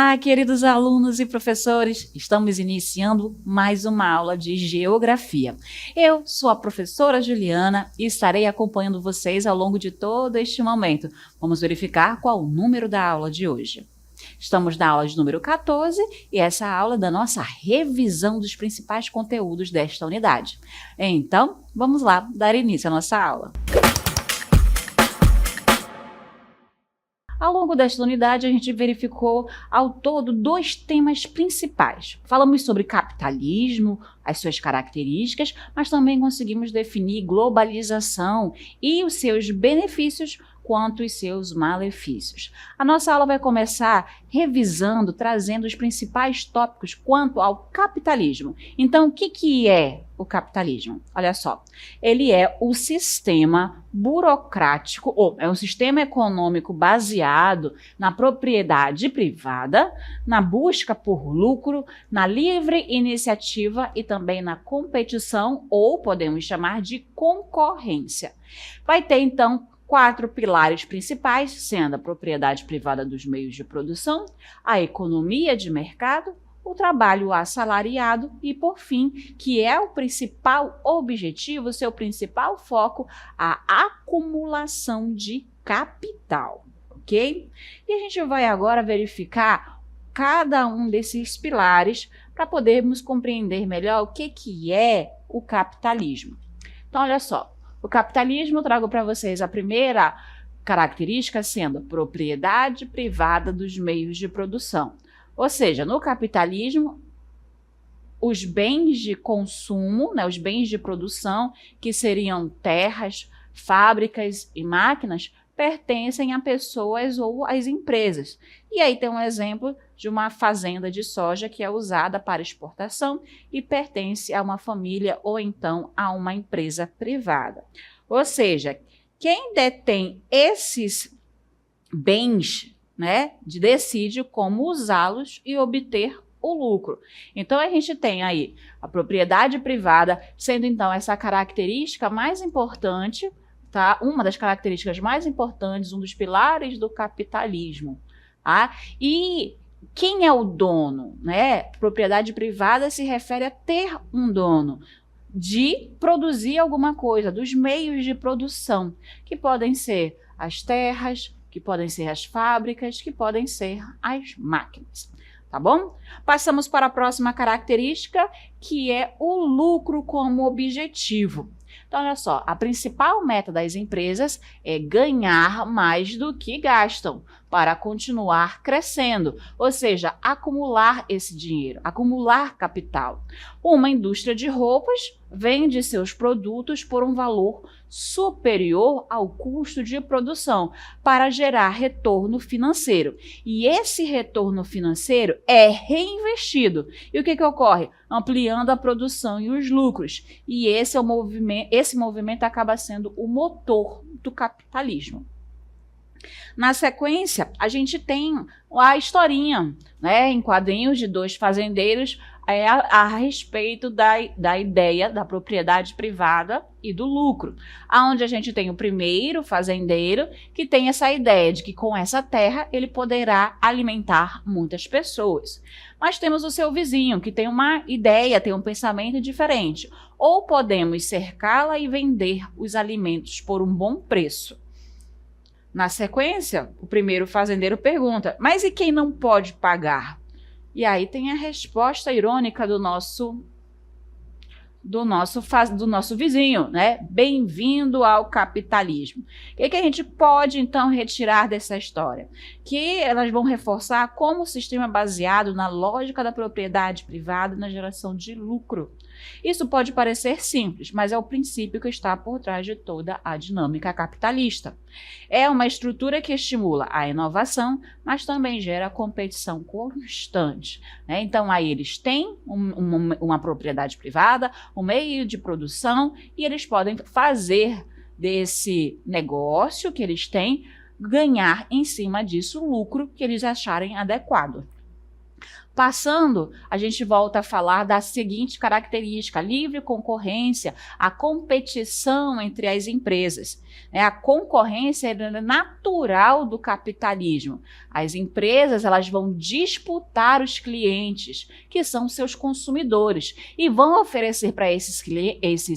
Olá, queridos alunos e professores! Estamos iniciando mais uma aula de Geografia. Eu sou a professora Juliana e estarei acompanhando vocês ao longo de todo este momento. Vamos verificar qual o número da aula de hoje. Estamos na aula de número 14 e essa aula é da nossa revisão dos principais conteúdos desta unidade. Então, vamos lá dar início à nossa aula. Ao longo desta unidade, a gente verificou ao todo 2 temas principais. Falamos sobre capitalismo, as suas características, mas também conseguimos definir globalização e os seus benefícios quanto os seus malefícios. A nossa aula vai começar revisando, trazendo os principais tópicos quanto ao capitalismo. Então, o que é o capitalismo? Olha só, ele é o sistema burocrático, ou é um sistema econômico baseado na propriedade privada, na busca por lucro, na livre iniciativa e também na competição, ou podemos chamar de concorrência. Vai ter, então, 4 pilares principais, sendo a propriedade privada dos meios de produção, a economia de mercado, o trabalho assalariado e, por fim, que é o principal objetivo, seu principal foco, a acumulação de capital, ok? E a gente vai agora verificar cada um desses pilares para podermos compreender melhor o que é o capitalismo. Então, olha só. O capitalismo, eu trago para vocês a primeira característica sendo propriedade privada dos meios de produção. Ou seja, no capitalismo, os bens de consumo, os bens de produção, que seriam terras, fábricas e máquinas, pertencem a pessoas ou às empresas. E aí tem um exemplo de uma fazenda de soja que é usada para exportação e pertence a uma família ou então a uma empresa privada. Ou seja, quem detém esses bens, decide como usá-los e obter o lucro. Então, a gente tem aí a propriedade privada, sendo então essa característica mais importante, tá? Uma das características mais importantes, um dos pilares do capitalismo. Tá? E quem é o dono? Propriedade privada se refere a ter um dono, de produzir alguma coisa, dos meios de produção, que podem ser as terras, que podem ser as fábricas, que podem ser as máquinas. Tá bom? Passamos para a próxima característica, que é o lucro como objetivo. Então, olha só, a principal meta das empresas é ganhar mais do que gastam para continuar crescendo, ou seja, acumular esse dinheiro, acumular capital. Uma indústria de roupas vende seus produtos por um valor superior ao custo de produção para gerar retorno financeiro. E esse retorno financeiro é reinvestido. E o que ocorre? Ampliando a produção e os lucros. E esse movimento acaba sendo o motor do capitalismo. Na sequência, a gente tem a historinha, em quadrinhos de 2 fazendeiros a respeito da ideia da propriedade privada e do lucro, aonde a gente tem o primeiro fazendeiro que tem essa ideia de que com essa terra ele poderá alimentar muitas pessoas. Mas temos o seu vizinho que tem uma ideia, tem um pensamento diferente. Ou podemos cercá-la e vender os alimentos por um bom preço. Na sequência, o primeiro fazendeiro pergunta, mas e quem não pode pagar? E aí tem a resposta irônica do nosso vizinho, Bem-vindo ao capitalismo. O que a gente pode, então, retirar dessa história? Que elas vão reforçar como o sistema é baseado na lógica da propriedade privada na geração de lucro. Isso pode parecer simples, mas é o princípio que está por trás de toda a dinâmica capitalista. É uma estrutura que estimula a inovação, mas também gera competição constante. Então, aí eles têm uma propriedade privada, um meio de produção, e eles podem fazer desse negócio que eles têm, ganhar em cima disso lucro que eles acharem adequado. Passando, a gente volta a falar da seguinte característica: livre concorrência, a competição entre as empresas. A concorrência é natural do capitalismo. As empresas, elas vão disputar os clientes, que são seus consumidores, e vão oferecer para esses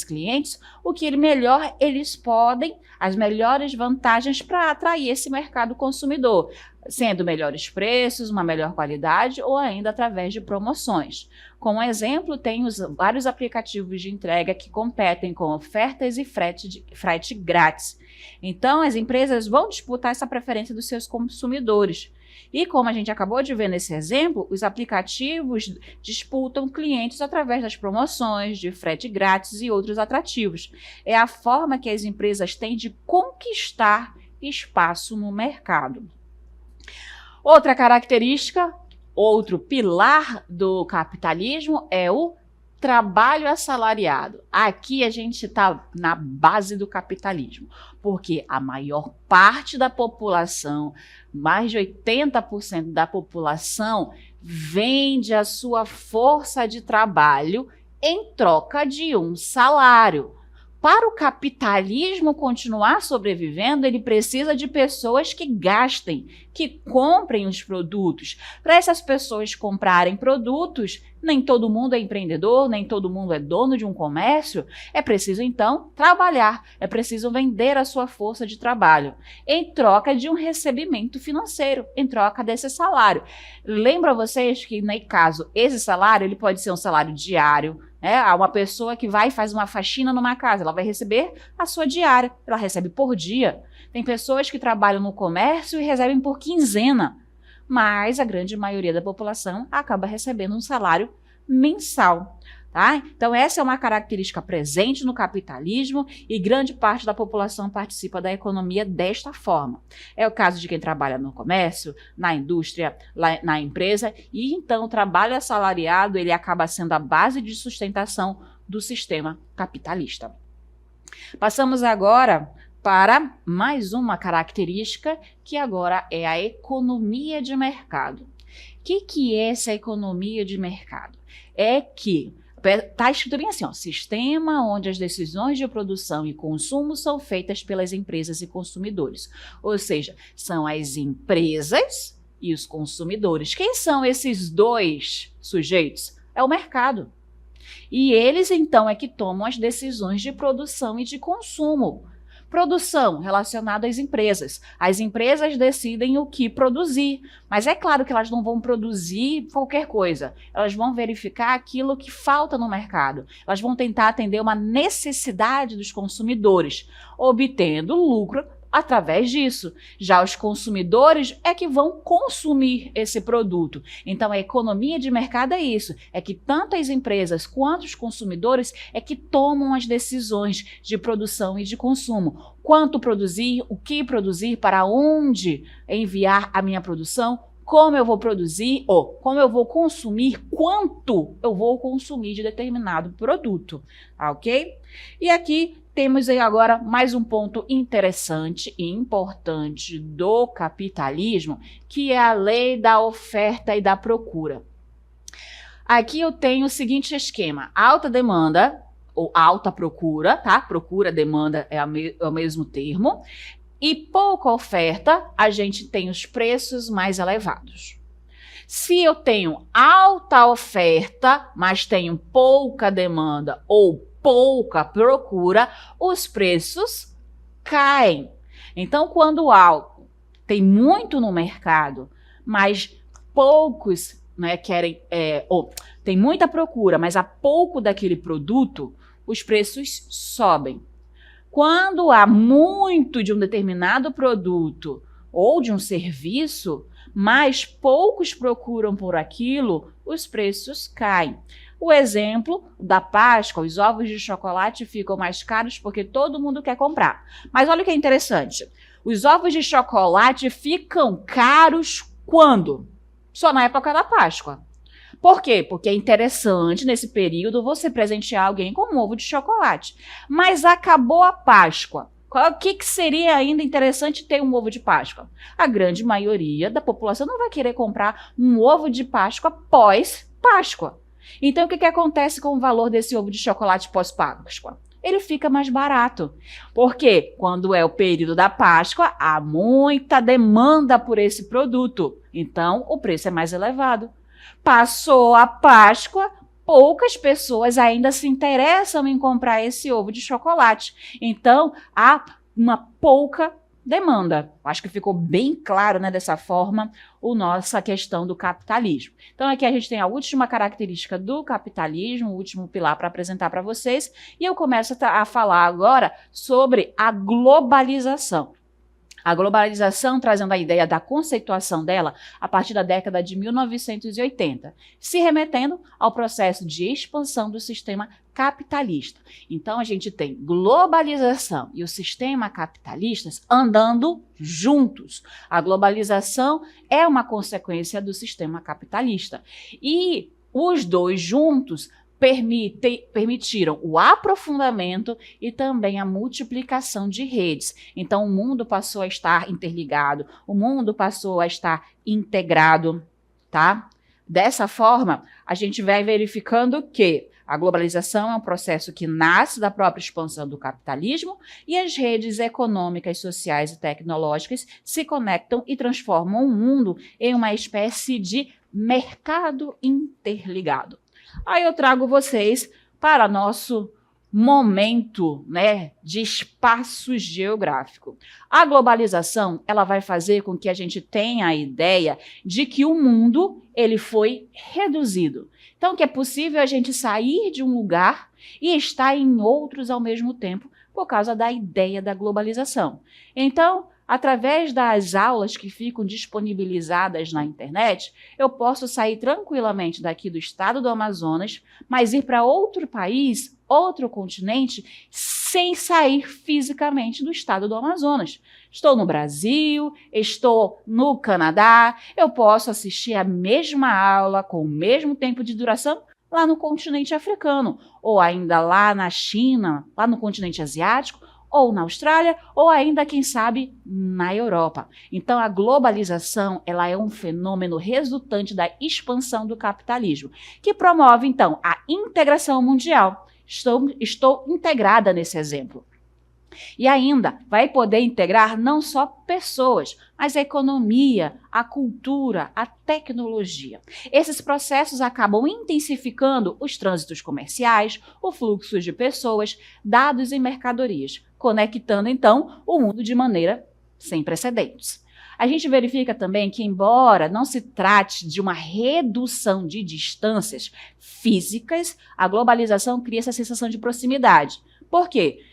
clientes o que melhor eles podem, as melhores vantagens para atrair esse mercado consumidor, sendo melhores preços, uma melhor qualidade ou ainda através de promoções. Como exemplo, tem vários aplicativos de entrega que competem com ofertas e frete grátis. Então, as empresas vão disputar essa preferência dos seus consumidores. E como a gente acabou de ver nesse exemplo, os aplicativos disputam clientes através das promoções, de frete grátis e outros atrativos. É a forma que as empresas têm de conquistar espaço no mercado. Outra característica, outro pilar do capitalismo é o trabalho assalariado. Aqui a gente está na base do capitalismo, porque a maior parte da população, mais de 80% da população, vende a sua força de trabalho em troca de um salário. Para o capitalismo continuar sobrevivendo, ele precisa de pessoas que gastem, que comprem os produtos. Para essas pessoas comprarem produtos, nem todo mundo é empreendedor, nem todo mundo é dono de um comércio. É preciso, então, trabalhar, é preciso vender a sua força de trabalho, em troca de um recebimento financeiro, em troca desse salário. Lembra vocês que, no caso, esse salário ele pode ser um salário diário, uma pessoa que vai e faz uma faxina numa casa, ela vai receber a sua diária, ela recebe por dia. Tem pessoas que trabalham no comércio e recebem por quinzena, mas a grande maioria da população acaba recebendo um salário mensal. Tá? Então, essa é uma característica presente no capitalismo e grande parte da população participa da economia desta forma. É o caso de quem trabalha no comércio, na indústria, na empresa, e então o trabalho assalariado ele acaba sendo a base de sustentação do sistema capitalista. Passamos agora para mais uma característica, que agora é a economia de mercado. O que é essa economia de mercado? É que está escrito bem assim, sistema onde as decisões de produção e consumo são feitas pelas empresas e consumidores. Ou seja, são as empresas e os consumidores. Quem são esses dois sujeitos? É o mercado. E eles, então, é que tomam as decisões de produção e de consumo. Produção relacionada às empresas. As empresas decidem o que produzir, mas é claro que elas não vão produzir qualquer coisa. Elas vão verificar aquilo que falta no mercado. Elas vão tentar atender uma necessidade dos consumidores, obtendo lucro através disso. Já os consumidores é que vão consumir esse produto. Então, a economia de mercado é isso, é que tanto as empresas quanto os consumidores é que tomam as decisões de produção e de consumo. Quanto produzir, o que produzir, para onde enviar a minha produção, como eu vou produzir, ou como eu vou consumir, quanto eu vou consumir de determinado produto, ok? E aqui temos aí agora mais um ponto interessante e importante do capitalismo, que é a lei da oferta e da procura. Aqui eu tenho o seguinte esquema: alta demanda ou alta procura, tá? Procura, demanda é o mesmo termo. E pouca oferta, a gente tem os preços mais elevados. Se eu tenho alta oferta, mas tenho pouca demanda ou pouca procura, os preços caem. Então, quando algo tem muito no mercado, mas poucos querem, ou tem muita procura, mas há pouco daquele produto, os preços sobem. Quando há muito de um determinado produto ou de um serviço, mas poucos procuram por aquilo, os preços caem. O exemplo da Páscoa, os ovos de chocolate ficam mais caros porque todo mundo quer comprar. Mas olha o que é interessante, os ovos de chocolate ficam caros quando? Só na época da Páscoa. Por quê? Porque é interessante, nesse período, você presentear alguém com um ovo de chocolate. Mas acabou a Páscoa. O que seria ainda interessante ter um ovo de Páscoa? A grande maioria da população não vai querer comprar um ovo de Páscoa pós-Páscoa. Então, o que acontece com o valor desse ovo de chocolate pós-Páscoa? Ele fica mais barato, porque quando é o período da Páscoa, há muita demanda por esse produto, então o preço é mais elevado. Passou a Páscoa, poucas pessoas ainda se interessam em comprar esse ovo de chocolate, então há uma pouca demanda. Acho que ficou bem claro, né, dessa forma, a nossa questão do capitalismo. Então aqui a gente tem a última característica do capitalismo, o último pilar para apresentar para vocês, e eu começo a falar agora sobre a globalização. A globalização, trazendo a ideia da conceituação dela a partir da década de 1980, se remetendo ao processo de expansão do sistema capitalista. Então, a gente tem globalização e o sistema capitalista andando juntos. A globalização é uma consequência do sistema capitalista. E os dois juntos permitiram o aprofundamento e também a multiplicação de redes. Então, o mundo passou a estar interligado, o mundo passou a estar integrado, tá? Dessa forma, a gente vai verificando que a globalização é um processo que nasce da própria expansão do capitalismo e as redes econômicas, sociais e tecnológicas se conectam e transformam o mundo em uma espécie de mercado interligado. Aí eu trago vocês para nosso momento, né, de espaço geográfico. A globalização, ela vai fazer com que a gente tenha a ideia de que o mundo, ele foi reduzido. Então, que é possível a gente sair de um lugar e estar em outros ao mesmo tempo por causa da ideia da globalização. Então, através das aulas que ficam disponibilizadas na internet, eu posso sair tranquilamente daqui do estado do Amazonas, mas ir para outro país, outro continente, sem sair fisicamente do estado do Amazonas. Estou no Brasil, estou no Canadá, eu posso assistir a mesma aula com o mesmo tempo de duração lá no continente africano, ou ainda lá na China, lá no continente asiático, ou na Austrália, ou ainda, quem sabe, na Europa. Então, a globalização, ela é um fenômeno resultante da expansão do capitalismo, que promove, então, a integração mundial. Estou integrada nesse exemplo. E ainda vai poder integrar não só pessoas, mas a economia, a cultura, a tecnologia. Esses processos acabam intensificando os trânsitos comerciais, o fluxo de pessoas, dados e mercadorias, conectando, então, o mundo de maneira sem precedentes. A gente verifica também que, embora não se trate de uma redução de distâncias físicas, a globalização cria essa sensação de proximidade. Por quê?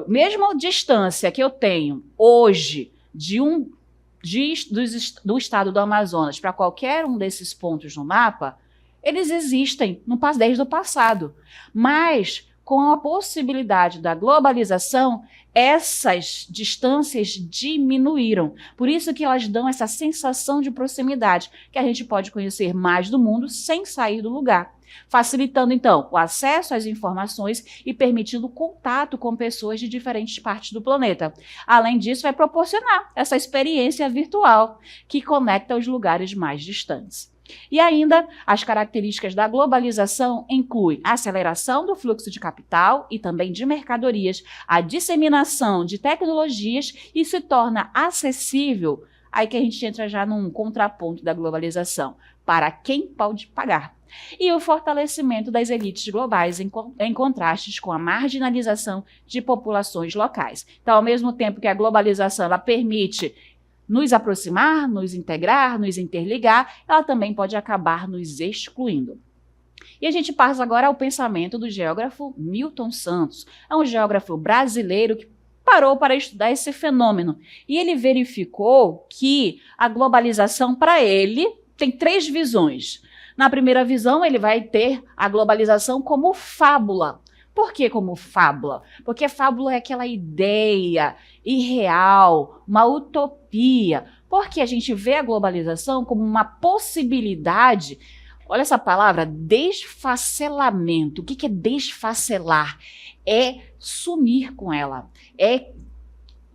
Mesmo a distância que eu tenho hoje do estado do Amazonas para qualquer um desses pontos no mapa, eles existem desde o passado. Mas, com a possibilidade da globalização, essas distâncias diminuíram. Por isso que elas dão essa sensação de proximidade, que a gente pode conhecer mais do mundo sem sair do lugar, facilitando, então, o acesso às informações e permitindo contato com pessoas de diferentes partes do planeta. Além disso, vai proporcionar essa experiência virtual que conecta os lugares mais distantes. E ainda, as características da globalização incluem a aceleração do fluxo de capital e também de mercadorias, a disseminação de tecnologias e se torna acessível, aí que a gente entra já num contraponto da globalização, para quem pode pagar. E o fortalecimento das elites globais em contrastes com a marginalização de populações locais. Então, ao mesmo tempo que a globalização ela permite nos aproximar, nos integrar, nos interligar, ela também pode acabar nos excluindo. E a gente passa agora ao pensamento do geógrafo Milton Santos. É um geógrafo brasileiro que parou para estudar esse fenômeno. E ele verificou que a globalização, para ele, tem 3 visões. Na primeira visão, ele vai ter a globalização como fábula. Por que como fábula? Porque fábula é aquela ideia irreal, uma utopia. Porque a gente vê a globalização como uma possibilidade. Olha essa palavra, desfacelamento. O que é desfacelar? É sumir com ela, é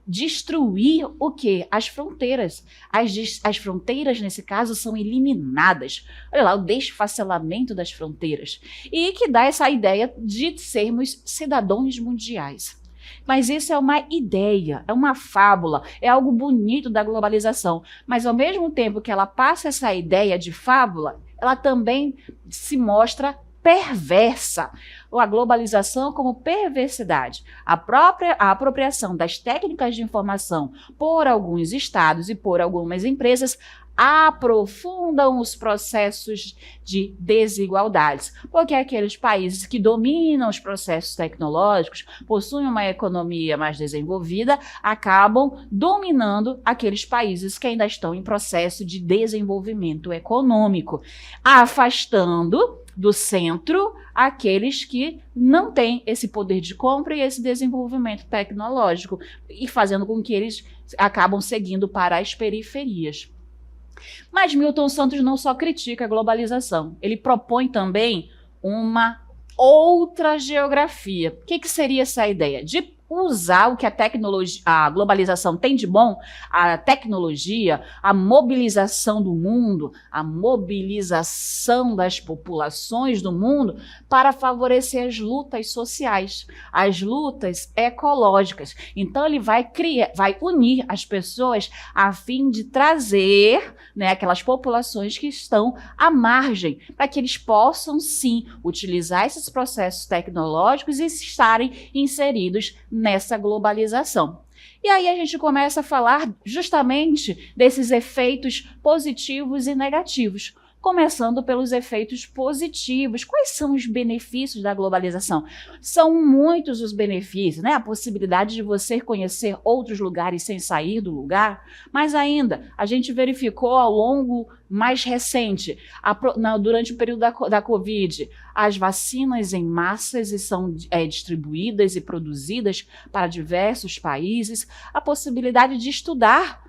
destruir o quê? As fronteiras. As fronteiras, nesse caso, são eliminadas. Olha lá, o desfacelamento das fronteiras. E que dá essa ideia de sermos cidadãos mundiais. Mas isso é uma ideia, é uma fábula, é algo bonito da globalização. Mas ao mesmo tempo que ela passa essa ideia de fábula, ela também se mostra perversa. A globalização como perversidade. A apropriação das técnicas de informação por alguns estados e por algumas empresas aprofundam os processos de desigualdades, porque aqueles países que dominam os processos tecnológicos, possuem uma economia mais desenvolvida, acabam dominando aqueles países que ainda estão em processo de desenvolvimento econômico, afastando do centro aqueles que não têm esse poder de compra e esse desenvolvimento tecnológico, e fazendo com que eles acabam seguindo para as periferias. Mas Milton Santos não só critica a globalização, ele propõe também uma outra geografia. O que seria essa ideia? De usar o que a globalização tem de bom, a tecnologia, a mobilização do mundo, a mobilização das populações do mundo para favorecer as lutas sociais, as lutas ecológicas. Então ele vai unir as pessoas a fim de trazer, né, aquelas populações que estão à margem, para que eles possam sim utilizar esses processos tecnológicos e estarem inseridos nessa globalização. E aí a gente começa a falar justamente desses efeitos positivos e negativos, começando pelos efeitos positivos. Quais são os benefícios da globalização? São muitos os benefícios, né? A possibilidade de você conhecer outros lugares sem sair do lugar, mas ainda a gente verificou ao longo mais recente, durante o período da Covid, as vacinas em massas e são distribuídas e produzidas para diversos países, a possibilidade de estudar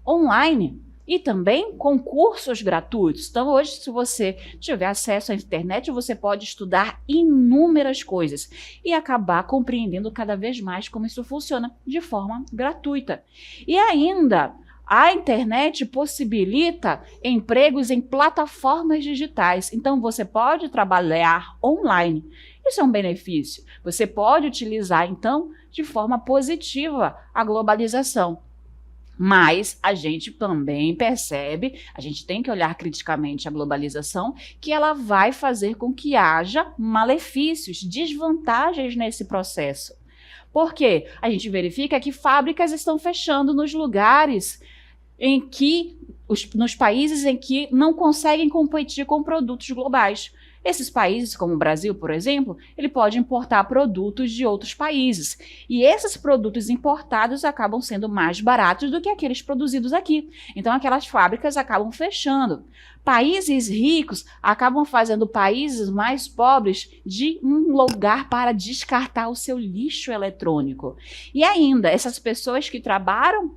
online, e também concursos gratuitos. Então, hoje, se você tiver acesso à internet, você pode estudar inúmeras coisas e acabar compreendendo cada vez mais como isso funciona de forma gratuita. E ainda, a internet possibilita empregos em plataformas digitais. Então, você pode trabalhar online. Isso é um benefício. Você pode utilizar, então, de forma positiva a globalização. Mas a gente também percebe, a gente tem que olhar criticamente a globalização, que ela vai fazer com que haja malefícios, desvantagens nesse processo. Por quê? A gente verifica que fábricas estão fechando nos lugares nos países em que não conseguem competir com produtos globais. Esses países, como o Brasil, por exemplo, ele pode importar produtos de outros países. E esses produtos importados acabam sendo mais baratos do que aqueles produzidos aqui. Então, aquelas fábricas acabam fechando. Países ricos acabam fazendo países mais pobres de um lugar para descartar o seu lixo eletrônico. E ainda, essas pessoas que trabalham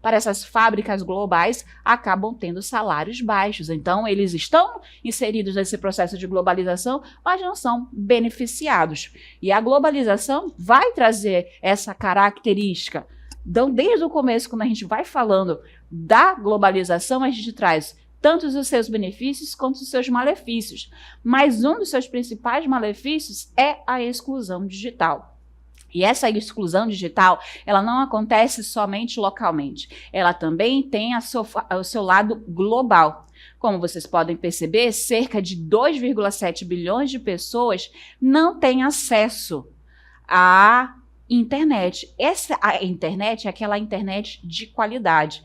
para essas fábricas globais acabam tendo salários baixos. Então, eles estão inseridos nesse processo de globalização, mas não são beneficiados. E a globalização vai trazer essa característica. Então, desde o começo, quando a gente vai falando da globalização, a gente traz tanto os seus benefícios quanto os seus malefícios. Mas um dos seus principais malefícios é a exclusão digital. E essa exclusão digital, ela não acontece somente localmente. Ela também tem o seu lado global. Como vocês podem perceber, cerca de 2,7 bilhões de pessoas não têm acesso à internet. A internet é aquela internet de qualidade.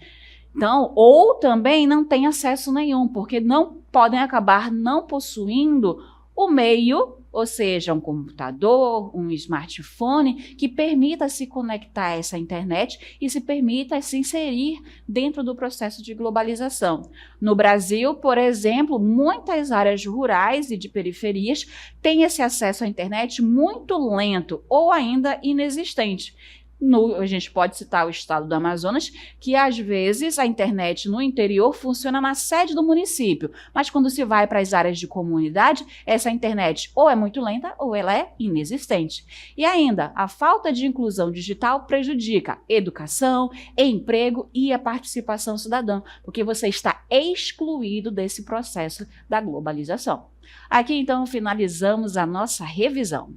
Então, ou também não tem acesso nenhum, porque não podem acabar não possuindo o meio, ou seja, um computador, um smartphone, que permita se conectar a essa internet e se permita se inserir dentro do processo de globalização. No Brasil, por exemplo, muitas áreas rurais e de periferias têm esse acesso à internet muito lento ou ainda inexistente. A gente pode citar o estado do Amazonas, que às vezes a internet no interior funciona na sede do município, mas quando se vai para as áreas de comunidade, essa internet ou é muito lenta ou ela é inexistente. E ainda, a falta de inclusão digital prejudica educação, emprego e a participação cidadã, porque você está excluído desse processo da globalização. Aqui então finalizamos a nossa revisão.